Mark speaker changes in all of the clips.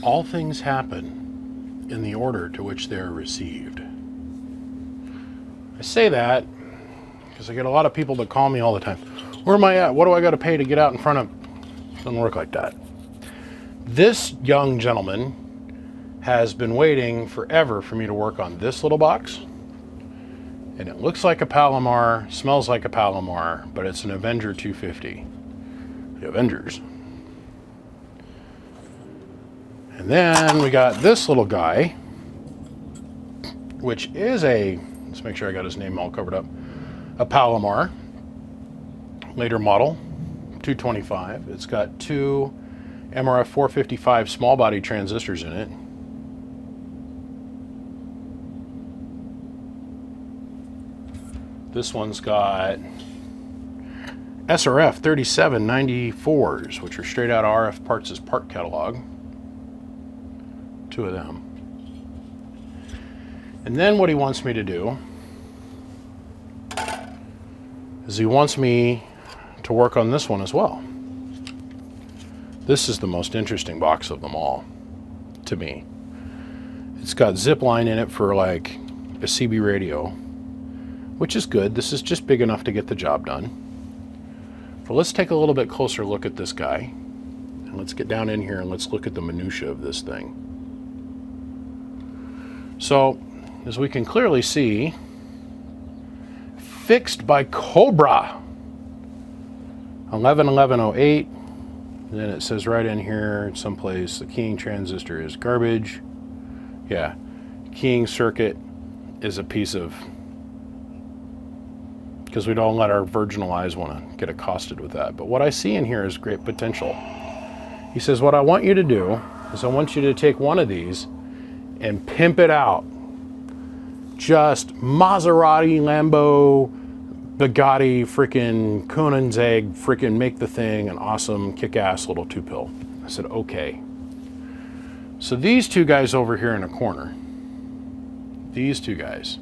Speaker 1: all things happen in the order to which they are received. I say that because I get a lot of people that call me all the time. Where am I at? What do I got to pay to get out in front of? It doesn't work like that. This young gentleman has been waiting forever for me to work on this little box. And it looks like a Palomar, smells like a Palomar, but it's an Avenger 250. The Avengers. And then we got this little guy, which is a, let's make sure I got his name all covered up, a Palomar, later model, 225. It's got two MRF 455 small body transistors in it. This one's got SRF 3794s, which are straight out of RF Parts' part catalog. Two of them. And then what he wants me to do is he wants me to work on this one as well. This is the most interesting box of them all, to me. It's got zip line in it for like a CB radio, which is good. This is just big enough to get the job done. But let's take a little bit closer look at this guy. And let's get down in here and let's look at the minutia of this thing. So, as we can clearly see, fixed by Cobra, 111108. And then it says right in here, someplace, the keying transistor is garbage. Yeah, keying circuit is a piece of, because we don't let our virginal eyes want to get accosted with that. But what I see in here is great potential. He says, what I want you to do is I want you to take one of these and pimp it out. Just Maserati, Lambo, Bugatti, freaking Koenigsegg, freaking make the thing an awesome, kick-ass little two-pill. I said, okay. So these two guys over here in the corner, these two guys,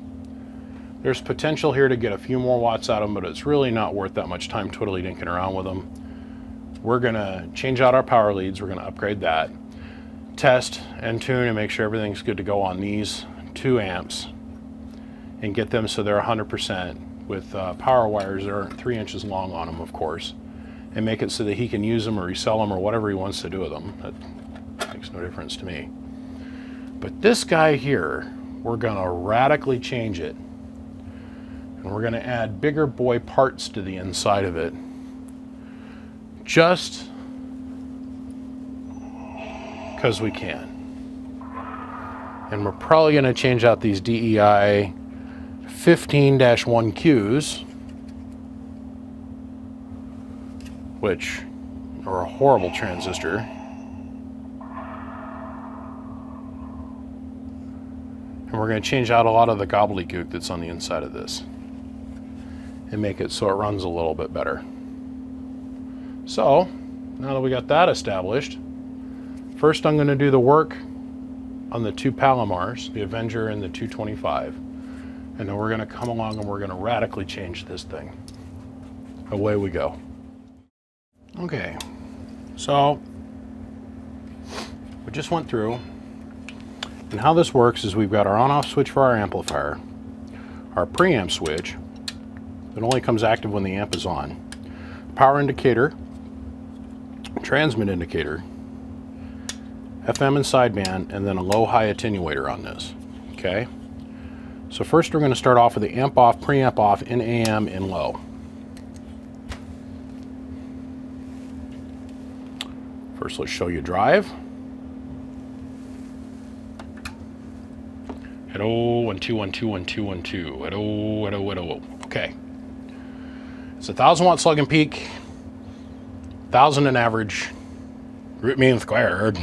Speaker 1: there's potential here to get a few more watts out of them, but it's really not worth that much time twiddly-dinking around with them. We're gonna change out our power leads, we're gonna upgrade that, test and tune and make sure everything's good to go on these 2 amps and get them so they're 100% with power wires that aren't 3 inches long on them, of course, and make it so that he can use them or resell them or whatever he wants to do with them. That makes no difference to me. But this guy here, we're gonna radically change it. And we're gonna add bigger boy parts to the inside of it. Just because we can. And we're probably gonna change out these DEI 15-1Qs, which are a horrible transistor. And we're going to change out a lot of the gobbledygook that's on the inside of this and make it so it runs a little bit better. So, now that we got that established, first I'm going to do the work on the 2 Palomars, the Avenger and the 225. And then we're going to come along and we're going to radically change this thing. Away we go. Okay, so we just went through, and how this works is we've got our on-off switch for our amplifier, our preamp switch that only comes active when the amp is on, power indicator, transmit indicator, FM and sideband, and then a low-high attenuator on this, okay? So first we're going to start off with the amp off, preamp off, in AM, in low. First let's show you drive. Hello, 1 2 1 2 1 2 1 2. Hello, hello, hello. Okay. It's a 1,000 watt slug and peak, 1,000 in average, root mean squared,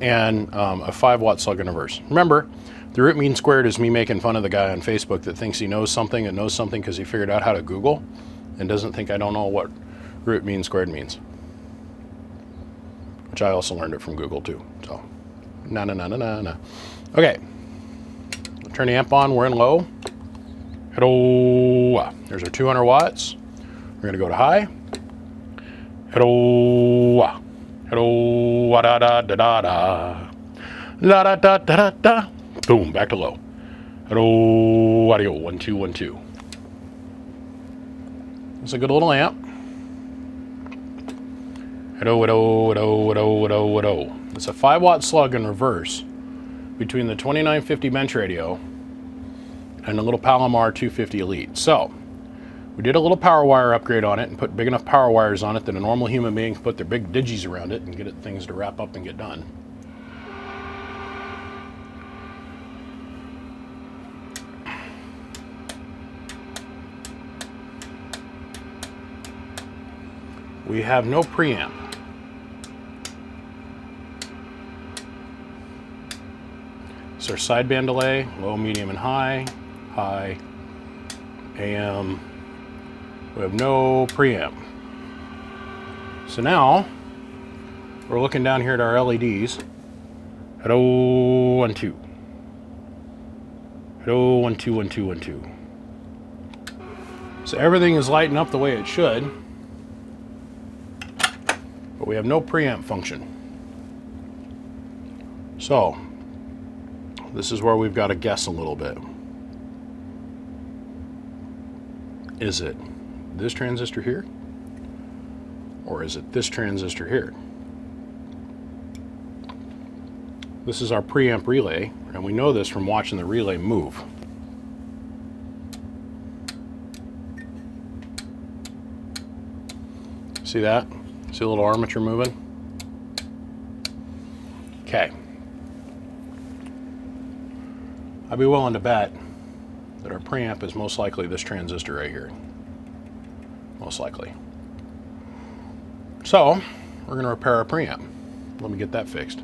Speaker 1: and a 5 watt slug and reverse. Remember, the root mean squared is me making fun of the guy on Facebook that thinks he knows something and knows something because he figured out how to Google and doesn't think I don't know what root mean squared means. Which I also learned it from Google too. So, na. Okay, we'll turn the amp on, we're in low. Hello, there's our 200 watts. We're gonna go to high. Hello, hello, wa da da da da da. La da da da da da. Boom, back to low. Hello, audio, 1 2 1 2. It's a good little amp. Hello, hello, hello, hello, hello, hello. It's a 5-watt slug in reverse between the 2950 bench radio and the little Pal225 Elite. So, we did a little power wire upgrade on it and put big enough power wires on it that a normal human being can put their big digis around it and get things to wrap up and get done. We have no preamp. It's our sideband delay, low, medium, and high. High, AM. We have no preamp. So now, we're looking down here at our LEDs. Hello, 1 2. Hello, 1 2 1 2 1 2. So everything is lighting up the way it should, but we have no preamp function. So, this is where we've got to guess a little bit. Is it this transistor here? Or is it this transistor here? This is our preamp relay, and we know this from watching the relay move. See that? See the little armature moving? Okay. I'd be willing to bet that our preamp is most likely this transistor right here. Most likely. So, we're going to repair our preamp. Let me get that fixed.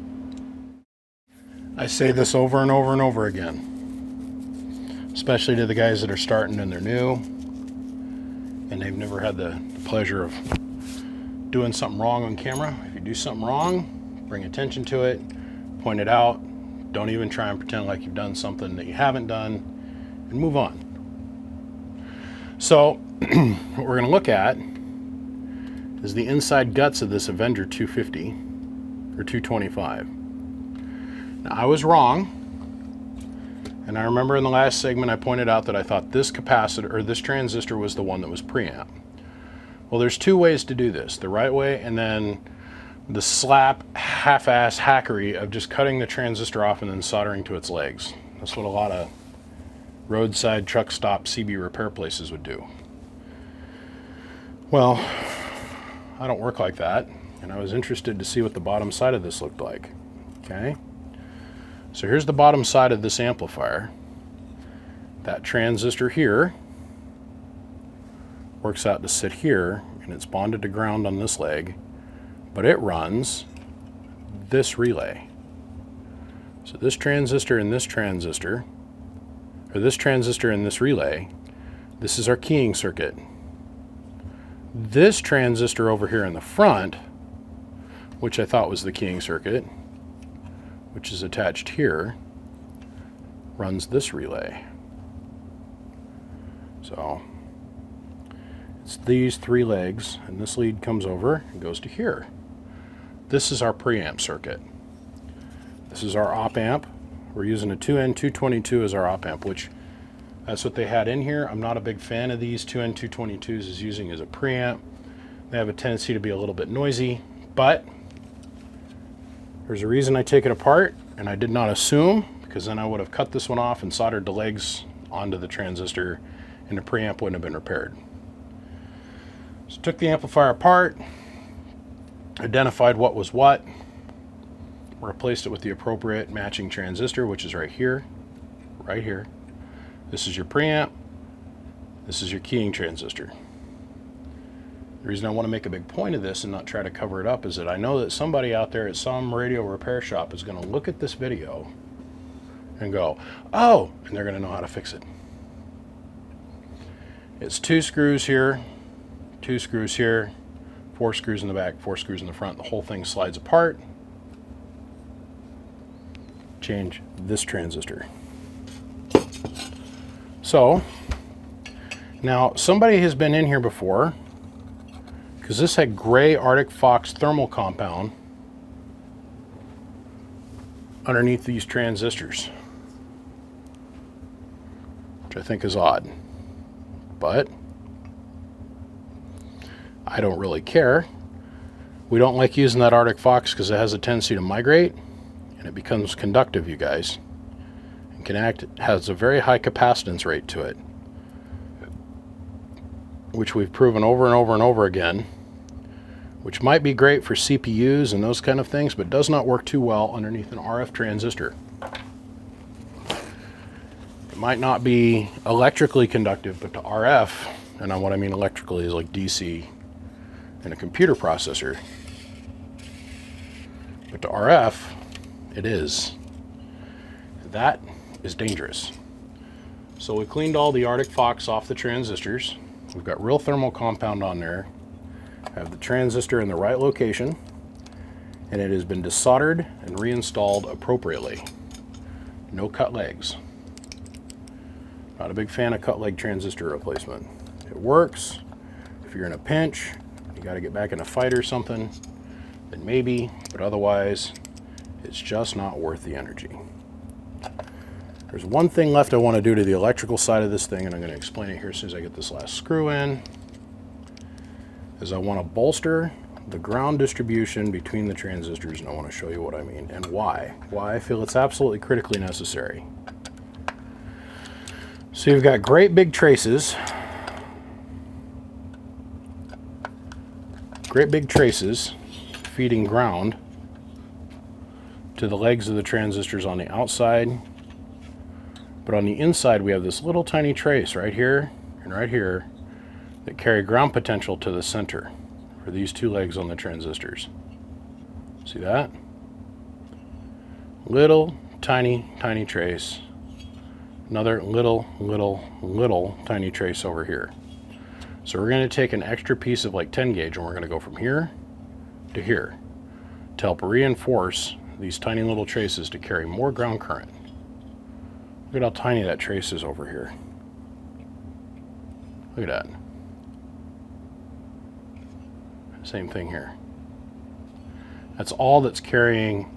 Speaker 1: I say this over and over and over again, especially to the guys that are starting and they're new and they've never had the pleasure of doing something wrong on camera. If you do something wrong, bring attention to it, point it out. Don't even try and pretend like you've done something that you haven't done, and move on. So, what we're going to look at is the inside guts of this Avenger 250 or 225. Now, I was wrong, and I remember in the last segment I pointed out that I thought this capacitor or this transistor was the one that was preamp. Well, there's two ways to do this: the right way, and then the slap half-ass hackery of just cutting the transistor off and then soldering to its legs. That's what a lot of roadside truck stop CB repair places would do. Well, I don't work like that, and I was interested to see what the bottom side of this looked like. Okay, so here's the bottom side of this amplifier. That transistor here works out to sit here, and it's bonded to ground on this leg, but it runs this relay. So this transistor and this transistor, or this transistor and this relay, this is our keying circuit. This transistor over here in the front, which I thought was the keying circuit, which is attached here, runs this relay. So it's these three legs, and this lead comes over and goes to here. This is our preamp circuit. This is our op amp. We're using a 2N222 as our op amp, which that's what they had in here. I'm not a big fan of these 2N222s as using as a preamp. They have a tendency to be a little bit noisy, but there's a reason I take it apart, and I did not assume, because then I would have cut this one off and soldered the legs onto the transistor, and the preamp wouldn't have been repaired. So took the amplifier apart, identified what was what, replaced it with the appropriate matching transistor, which is right here, right here. This is your preamp, this is your keying transistor. The reason I want to make a big point of this and not try to cover it up is that I know that somebody out there at some radio repair shop is going to look at this video and go, oh, and they're going to know how to fix it. It's 2 screws here, 2 screws here, 4 screws in the back, 4 screws in the front. The whole thing slides apart. Change this transistor. So, now somebody has been in here before, because this had gray Arctic Fox thermal compound underneath these transistors, which I think is odd, but I don't really care. We don't like using that Arctic Fox because it has a tendency to migrate and it becomes conductive, you guys, and has a very high capacitance rate to it, which we've proven over and over and over again, which might be great for CPUs and those kind of things, but does not work too well underneath an RF transistor. It might not be electrically conductive, but to RF, and what I mean electrically is like DC in a computer processor, but to RF, it is. That is dangerous. So we cleaned all the Arctic Fox off the transistors. We've got real thermal compound on there. Have the transistor in the right location, and it has been desoldered and reinstalled appropriately. No cut legs. Not a big fan of cut leg transistor replacement. It works if you're in a pinch, you got to get back in a fight or something, then maybe, but otherwise it's just not worth the energy. There's one thing left I want to do to the electrical side of this thing, and I'm going to explain it here as soon as I get this last screw in. Is I want to bolster the ground distribution between the transistors, and I want to show you what I mean and why I feel it's absolutely critically necessary. So you've got great big traces, feeding ground to the legs of the transistors on the outside, but on the inside we have this little tiny trace right here and right here that carry ground potential to the center for these two legs on the transistors. See that? Little tiny trace. Another little tiny trace over here. So we're going to take an extra piece of like 10 gauge and we're going to go from here to here to help reinforce these tiny little traces to carry more ground current. Look at how tiny that trace is over here. Look at that. Same thing here. That's all that's carrying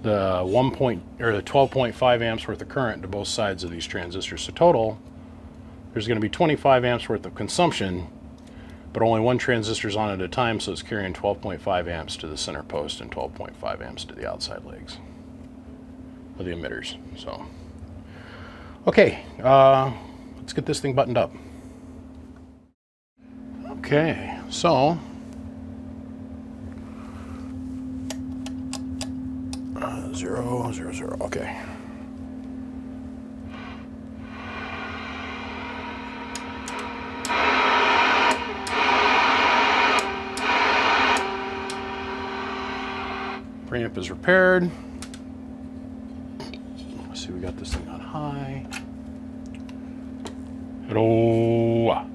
Speaker 1: the 12.5 amps worth of current to both sides of these transistors. So total, there's going to be 25 amps worth of consumption, but only one transistor is on at a time, so it's carrying 12.5 amps to the center post and 12.5 amps to the outside legs of the emitters. So, okay, let's get this thing buttoned up. Okay, so 0, 0, 0, okay. Preamp is repaired. Let's see, we got this thing on high. Hello.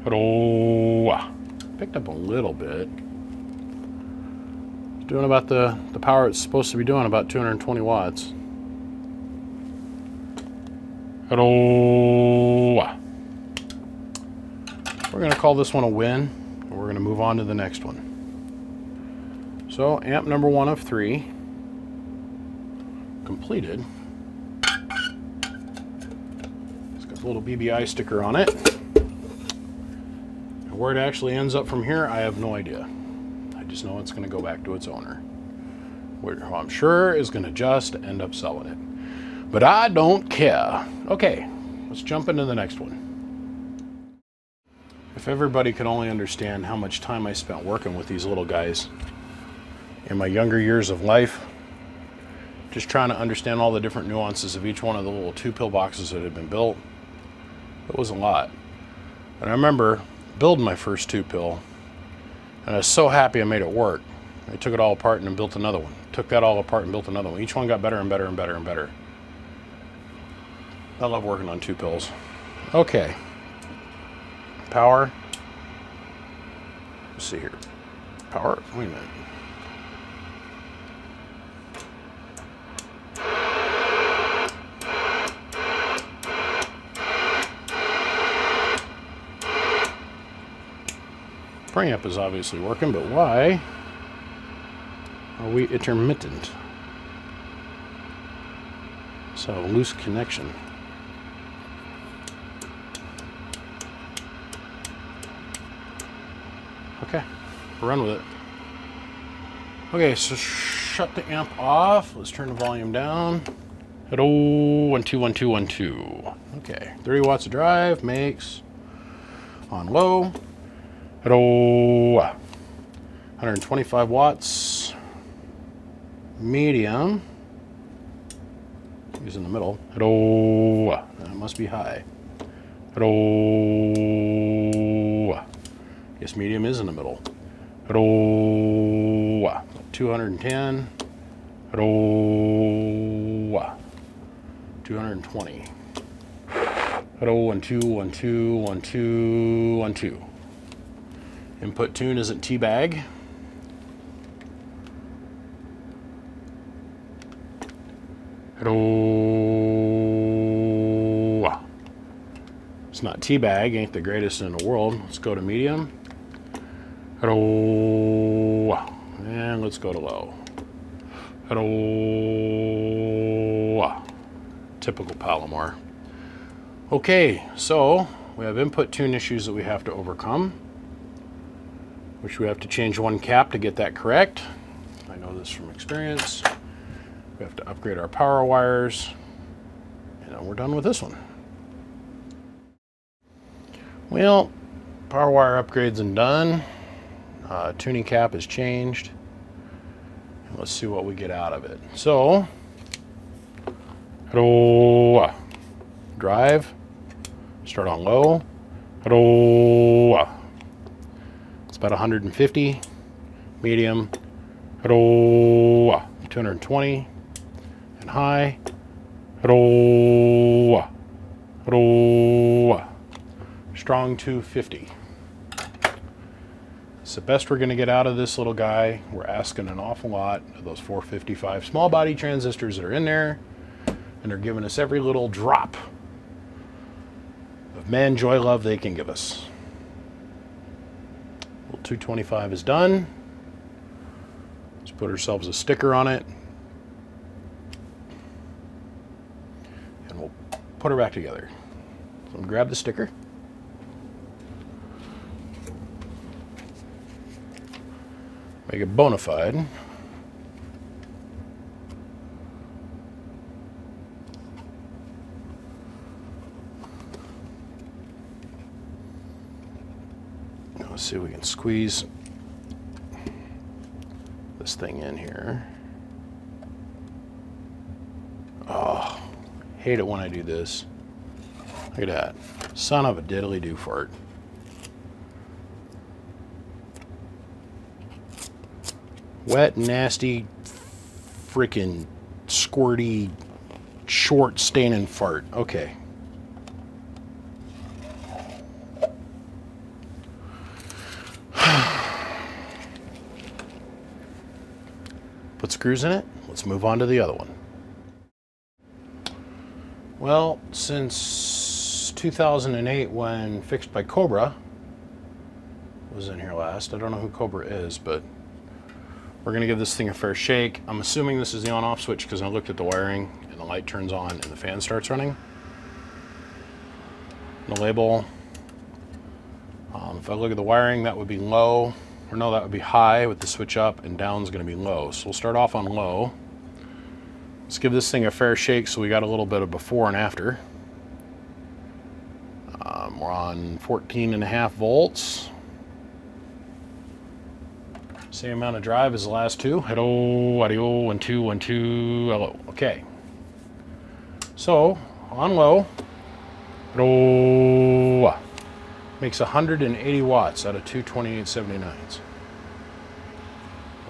Speaker 1: Hello. Picked up a little bit. Doing about the power it's supposed to be doing, about 220 watts. Hello. We're going to call this one a win, and we're going to move on to the next one. So amp number 1 of 3 completed. It's got a little BBI sticker on it. And where it actually ends up from here, I have no idea. I just know it's going to go back to its owner, who I'm sure is going to just end up selling it. But I don't care. Okay, let's jump into the next one. If everybody could only understand how much time I spent working with these little guys in my younger years of life, just trying to understand all the different nuances of each one of the little 2-pill boxes that had been built, it was a lot. And I remember building my first 2-pill, and I was so happy I made it work. I took it all apart and then built another one. Took that all apart and built another one. Each one got better and better and better and better. I love working on 2-pills. Okay. Power. Let's see here. Power. Wait a minute. Preamp is obviously working, but why are we intermittent? So loose connection. Okay, run with it. Okay, so shut the amp off. Let's turn the volume down. Hello, 1 2 1 2 1 2. Okay, 30 watts of drive makes on low. Hello, 125 watts. Medium. He's in the middle. Hello, that must be high. Hello. Guess medium is in the middle. Hello, 210. Hello, 220. Hello, 1 2 1 2 1 2 1 2. Input tune isn't teabag. Hello. It's not teabag, ain't the greatest in the world. Let's go to medium. Hello. And let's go to low. Hello. Typical Palomar. Okay, so we have input tune issues that we have to overcome, which we have to change one cap to get that correct. I know this from experience. We have to upgrade our power wires, and we're done with this one. Well, power wire upgrades and done. Tuning cap is changed. And let's see what we get out of it. So, hello, drive, start on low. Hello, it's about 150. Medium, hello, 220. And high, hello, hello, strong 250. It's the best we're going to get out of this little guy. We're asking an awful lot of those 455 small body transistors that are in there, and they're giving us every little drop of man joy love they can give us. Well, 225 is done. Let's put ourselves a sticker on it, and we'll put her back together. So grab the sticker. Make it bona fide. Let's see if we can squeeze this thing in here. Oh, hate it when I do this. Look at that. Son of a diddly-do fart. Wet, nasty, freaking squirty, short staining fart. Okay. Put screws in it. Let's move on to the other one. Well, since 2008, when Fixed by Cobra was in here last, I don't know who Cobra is, but we're going to give this thing a fair shake. I'm assuming this is the on-off switch because I looked at the wiring and the light turns on and the fan starts running. The label, if I look at the wiring, that would be low, or no, that would be high with the switch up, and down is going to be low. So we'll start off on low. Let's give this thing a fair shake so we got a little bit of before and after. We're on 14.5 volts. Same amount of drive as the last two. Hello, audio, 1 2 1 2, hello. Okay. So on low, hello, makes 180 watts out of 22879s.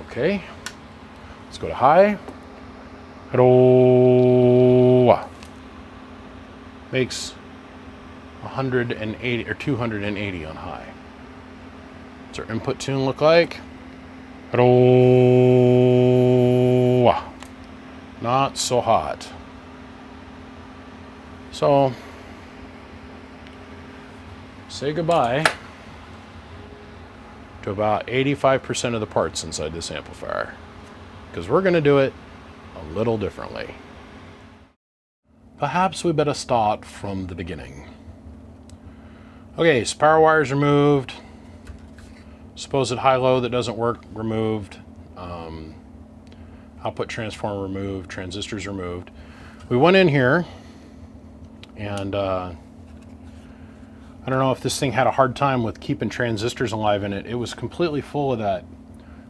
Speaker 1: Okay. Let's go to high. Hello, makes 180 or 280 on high. What's our input tune look like? Hello, not so hot. So say goodbye to about 85% of the parts inside this amplifier, because we're going to do it a little differently. perhaps we better start from the beginning. Okay, so power wires removed. Supposed high-low that doesn't work, removed. Output transformer removed. Transistors removed. We went in here, and I don't know if this thing had a hard time with keeping transistors alive in it. It was completely full of that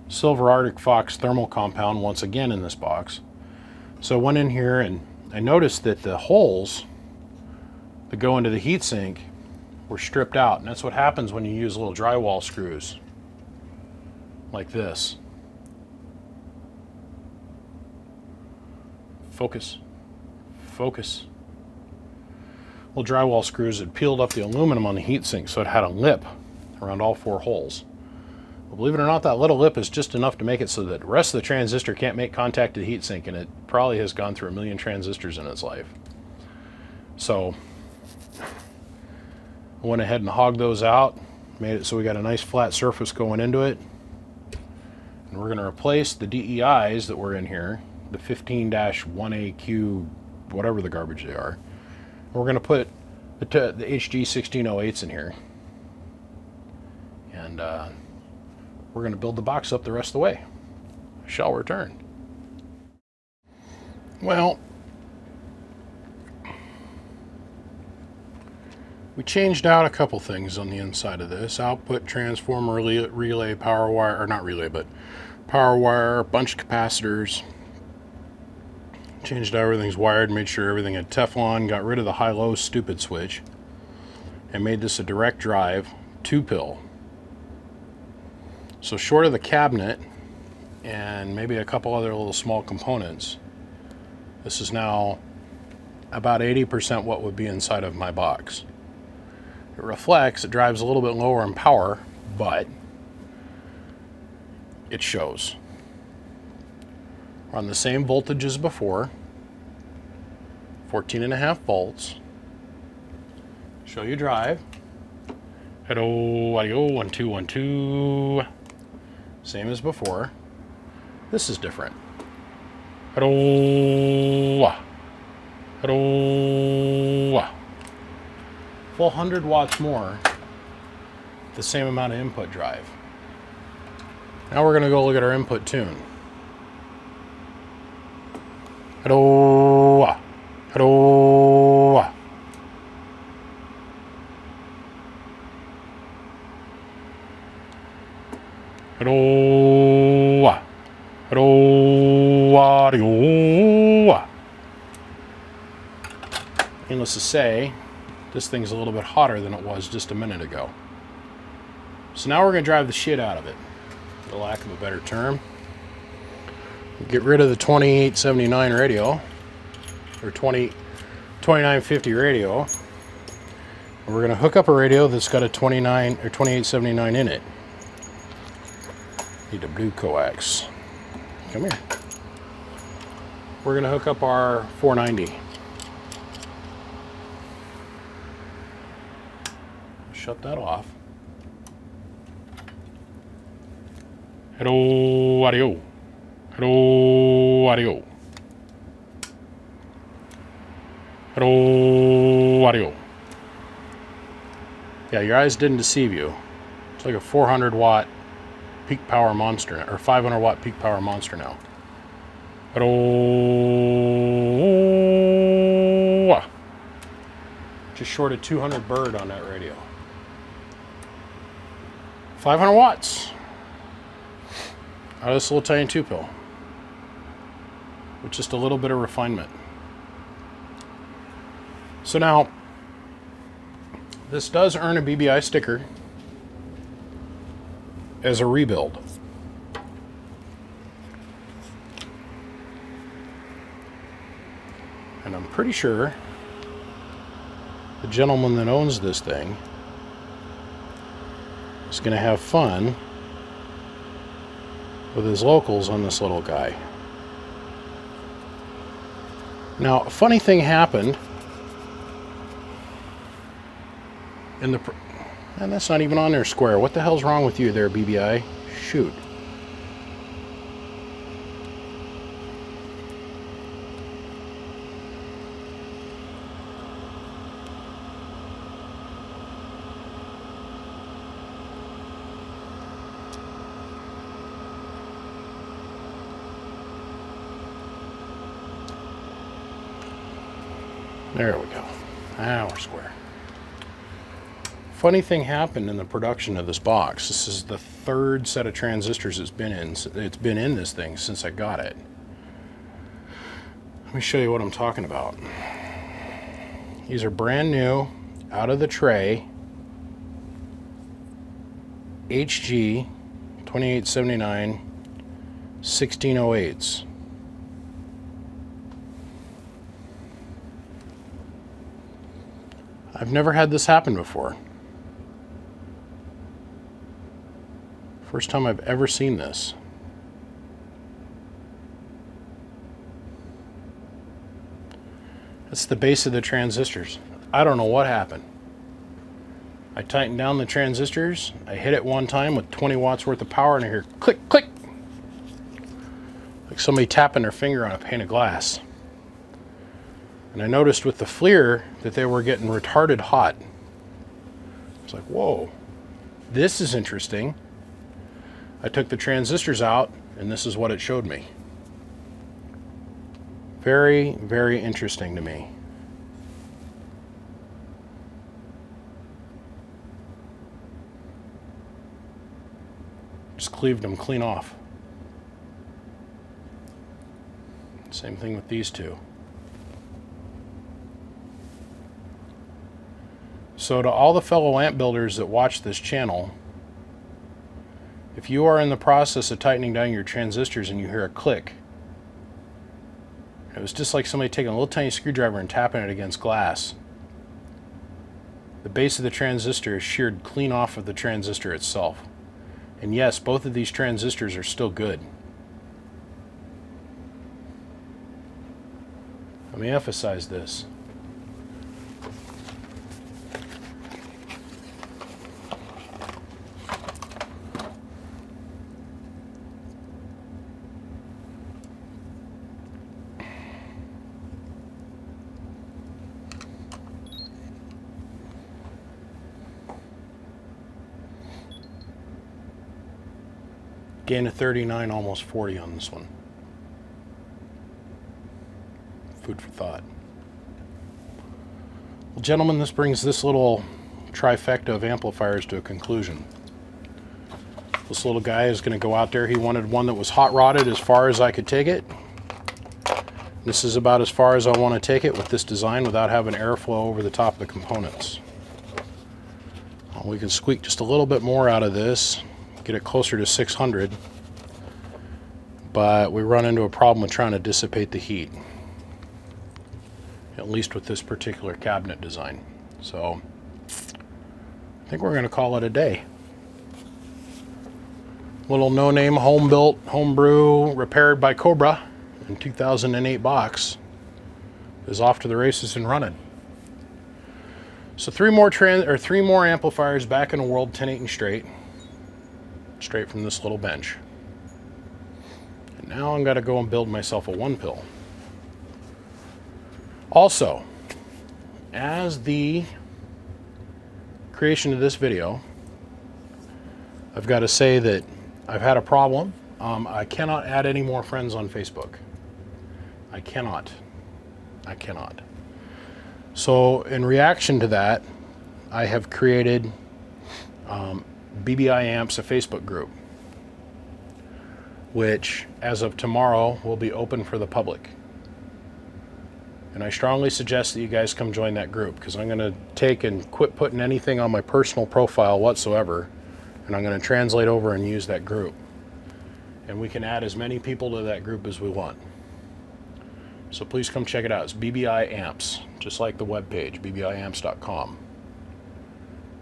Speaker 1: Silver Arctic Fox thermal compound once again in this box. So I went in here and I noticed that the holes that go into the heatsink were stripped out, and that's what happens when you use little drywall screws like this. Focus. Focus. Little drywall screws had peeled up the aluminum on the heatsink, so it had a lip around all 4 holes. Well, believe it or not, that little lip is just enough to make it so that the rest of the transistor can't make contact with the heatsink, and it probably has gone through 1 million transistors in its life. So I went ahead and hogged those out, made it so we got a nice flat surface going into it. And we're going to replace the DEIs that were in here, the 15-1AQ, whatever the garbage they are. And we're going to put the HG 1608s in here. And we're going to build the box up the rest of the way. I shall return. Well, we changed out a couple things on the inside of this. Output transformer, relay, power wire, or not relay, but power wire, a bunch of capacitors. Changed out everything's wired, made sure everything had Teflon, got rid of the high-low stupid switch, and made this a direct drive 2-pill. So short of the cabinet and maybe a couple other little small components, this is now about 80% what would be inside of my box. It reflects, it drives a little bit lower in power, but it shows. We're on the same voltage as before, 14.5 volts. Show you drive. Hello, audio, 1 2 1 2. Same as before. This is different. Hello, hello. Full 100 watts more, the same amount of input drive. Now we're going to go look at our input tune. Hello, hello. Hello, hello, audio. Needless to say, this thing's a little bit hotter than it was just a minute ago. So now we're going to drive the shit out of it, for lack of a better term. Get rid of the 2879 radio, or 2950 radio. And we're going to hook up a radio that's got a 29 or 2879 in it. Need a blue coax. Come here. We're going to hook up our 490. Shut that off. Hello, audio. Hello, audio. Hello, audio. Yeah, your eyes didn't deceive you. It's like a 400 watt peak power monster, or 500 watt peak power monster now. Hello. Just short of 200 bird on that radio. 500 watts out of this little tiny 2-pill with just a little bit of refinement. So now this does earn a BBI sticker as a rebuild. And I'm pretty sure the gentleman that owns this thing is going to have fun with his locals on this little guy. Now, a funny thing happened in the... And that's not even on there, square. What the hell's wrong with you there, BBI? Shoot. There we go. Now we're square. Funny thing happened in the production of this box. This is the third set of transistors it's been in this thing since I got it. Let me show you what I'm talking about. These are brand new, out of the tray, HG 2879 1608s. I've never had this happen before. First time I've ever seen this. That's the base of the transistors. I don't know what happened. I tightened down the transistors. I hit it one time with 20 watts worth of power and I hear click, click. Like somebody tapping their finger on a pane of glass. And I noticed with the FLIR that they were getting retarded hot. I was like, whoa, this is interesting. I took the transistors out and this is what it showed me. Very, very interesting to me. Just cleaved them clean off. Same thing with these two. So to all the fellow amp builders that watch this channel, if you are in the process of tightening down your transistors and you hear a click, it was just like somebody taking a little tiny screwdriver and tapping it against glass. The base of the transistor is sheared clean off of the transistor itself. And yes, both of these transistors are still good. Let me emphasize this. Gain of 39, almost 40 on this one. Food for thought. Well, gentlemen, this brings this little trifecta of amplifiers to a conclusion. This little guy is going to go out there. He wanted one that was hot rodded as far as I could take it. This is about as far as I want to take it with this design without having airflow over the top of the components. We can squeak just a little bit more out of this, get it closer to 600, but we run into a problem with trying to dissipate the heat, at least with this particular cabinet design. So I think we're going to call it a day. Little no-name home-built, homebrew, repaired by Cobra in 2008 box is off to the races and running. So three more amplifiers back in the world, 10/8 and straight from this little bench. And now I'm going to go and build myself a one pill. Also, as the creation of this video, I've got to say that I've had a problem. I cannot add any more friends on Facebook. I cannot. So in reaction to that, I have created BBI Amps, a Facebook group, which as of tomorrow will be open for the public. And I strongly suggest that you guys come join that group, because I'm going to take and quit putting anything on my personal profile whatsoever, and I'm going to translate over and use that group. And we can add as many people to that group as we want. So please come check it out. It's BBI Amps, just like the webpage, bbiamps.com.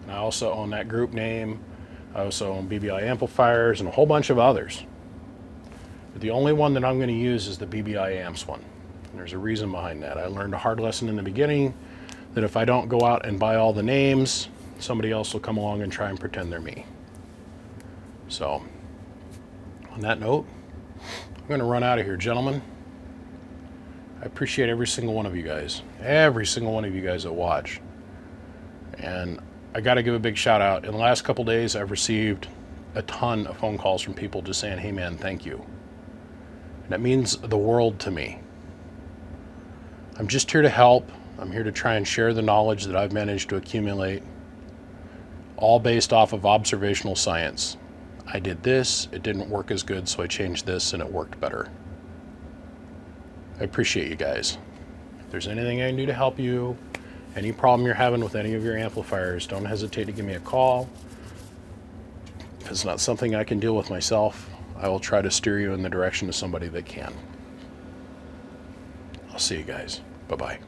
Speaker 1: And I also own that group name. I also own BBI Amplifiers and a whole bunch of others. But the only one that I'm going to use is the BBI Amps one. And there's a reason behind that. I learned a hard lesson in the beginning that if I don't go out and buy all the names, somebody else will come along and try and pretend they're me. So, on that note, I'm going to run out of here, gentlemen. I appreciate every single one of you guys that watch. And I got to give a big shout out. In the last couple days, I've received a ton of phone calls from people just saying, hey man, thank you. And that means the world to me. I'm just here to help. I'm here to try and share the knowledge that I've managed to accumulate, all based off of observational science. I did this, it didn't work as good, so I changed this and it worked better. I appreciate you guys. If there's anything I can do to help you, any problem you're having with any of your amplifiers, don't hesitate to give me a call. If it's not something I can deal with myself, I will try to steer you in the direction of somebody that can. I'll see you guys. Bye-bye.